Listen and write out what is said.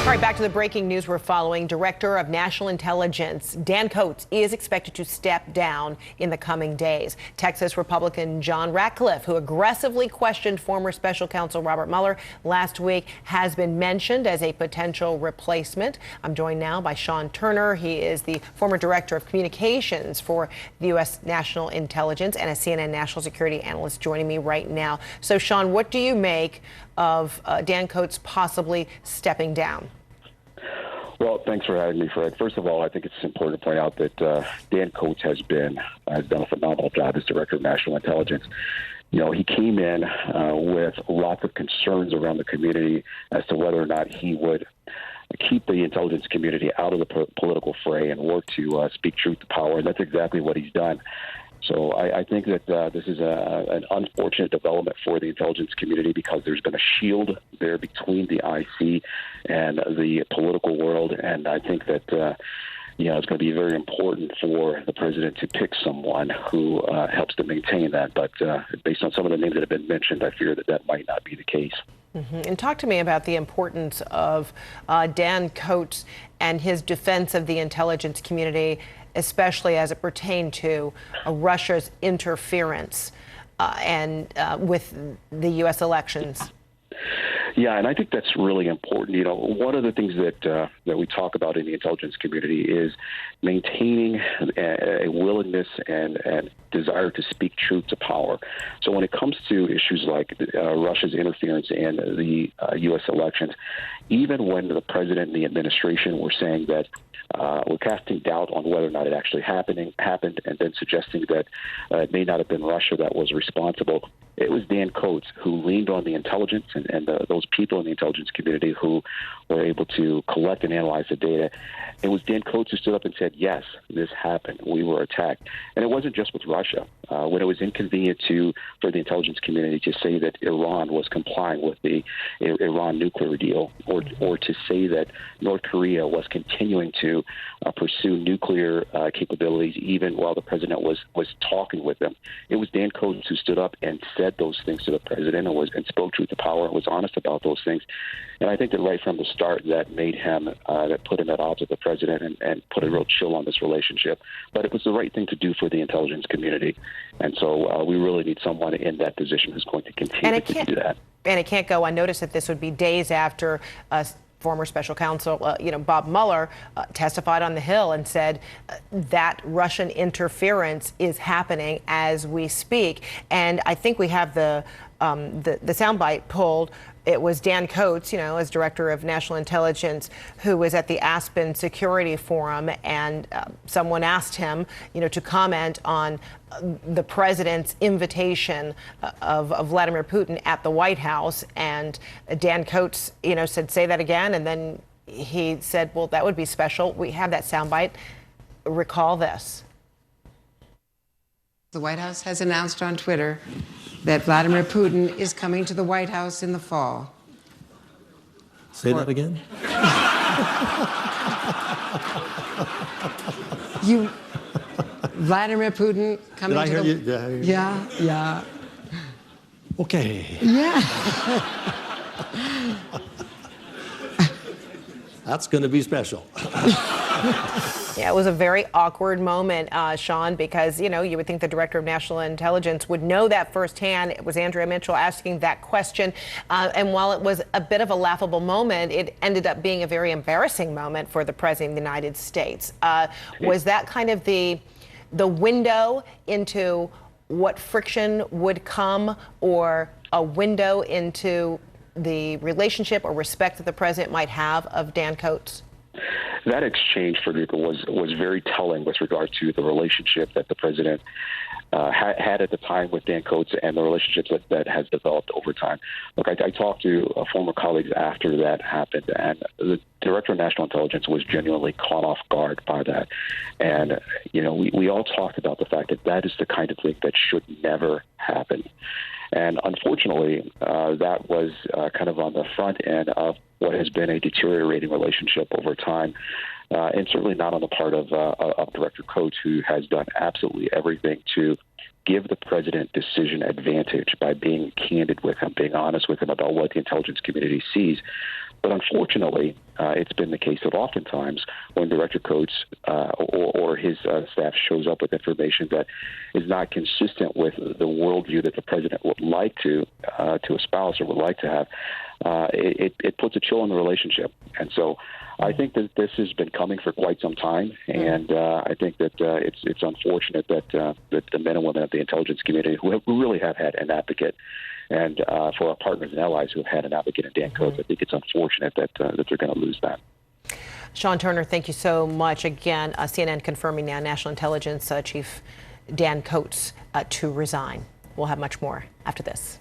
All right, back to the breaking news we're following. Director of National Intelligence Dan Coats is expected to step down in the coming days. Texas Republican John Ratcliffe, who aggressively questioned former special counsel Robert Mueller last week, has been mentioned as a potential replacement. I'm joined now by Sean Turner. He is the former director of communications for the U.S. National Intelligence and a CNN national security analyst joining me right now. So, Sean, what do you make of Dan Coats possibly stepping down? Well, thanks for having me, Fred. First of all, I think it's important to point out that Dan Coats has done a phenomenal job as Director of National Intelligence. You know, he came in with lots of concerns around the community as to whether or not he would keep the intelligence community out of the political fray and work to speak truth to power, and that's exactly what he's done. So I think that this is an unfortunate development for the intelligence community because there's been a shield there between the IC and the political world, and I think that it's going to be very important for the president to pick someone who helps to maintain that. But based on some of the names that have been mentioned, I fear that that might not be the case. And talk to me about the importance of Dan Coats and his defense of the intelligence community, especially as it pertained to Russia's interference with the U.S. elections. Yeah, and I think that's really important. You know, one of the things that we talk about in the intelligence community is maintaining a willingness and desire to speak truth to power. So when it comes to issues like Russia's interference in the U.S. elections, even when the president and the administration were saying that we're casting doubt on whether or not it actually happened, and then suggesting that it may not have been Russia that was responsible, it was Dan Coats who leaned on the intelligence and those people in the intelligence community who were able to collect and analyze the data. It was Dan Coats who stood up and said, yes, this happened. We were attacked. And it wasn't just with Russia. When it was inconvenient for the intelligence community to say that Iran was complying with the Iran nuclear deal, or to say that North Korea was continuing to pursue nuclear capabilities even while the president was talking with them, it was Dan Coats who stood up and said those things to the president and spoke truth to power and was honest about those things. And I think that right from the start that made him, that put him at odds with the president and put a real chill on this relationship. But it was the right thing to do for the intelligence community. And so we really need someone in that position who's going to continue to do that. And it can't go unnoticed that this would be days after former special counsel, Bob Mueller testified on the Hill and said that Russian interference is happening as we speak. And I think we have the soundbite pulled. It was Dan Coats, as Director of National Intelligence, who was at the Aspen Security Forum, and someone asked him, to comment on the president's invitation of Vladimir Putin at the White House. And Dan Coats, said, say that again. And then he said, well, that would be special. We have that soundbite. Recall this. The White House has announced on Twitter that Vladimir Putin is coming to the White House in the fall. Say that again? Vladimir Putin coming to the... Did I hear you? Yeah. Okay. Yeah. That's going to be special. Yeah, it was a very awkward moment, Sean, because, you would think the Director of National Intelligence would know that firsthand. It was Andrea Mitchell asking that question. And while it was a bit of a laughable moment, it ended up being a very embarrassing moment for the President of the United States. Was that kind of the window into what friction would come, or a window into the relationship or respect that the President might have of Dan Coats? That exchange, Frederica, was very telling with regard to the relationship that the president had at the time with Dan Coats and the relationship that has developed over time. Look, I talked to former colleagues after that happened, and the Director of National Intelligence was genuinely caught off guard by that. And, we all talked about the fact that is the kind of thing that should never happen. And unfortunately, that was kind of on the front end of what has been a deteriorating relationship over time, and certainly not on the part of Director Coats, who has done absolutely everything to give the president decision advantage by being candid with him, being honest with him about what the intelligence community sees. But unfortunately, it's been the case that oftentimes when Director Coates or his staff shows up with information that is not consistent with the worldview that the president would like to espouse or would like to have, it puts a chill on the relationship. And so I think that this has been coming for quite some time, and I think that it's unfortunate that the men and women of the intelligence community who really have had an advocate, and for our partners and allies who have had an advocate in Dan Coates, I think it's unfortunate that they're going to lose that. Sean Turner, thank you so much. Again, CNN confirming now National Intelligence Chief Dan Coates to resign. We'll have much more after this.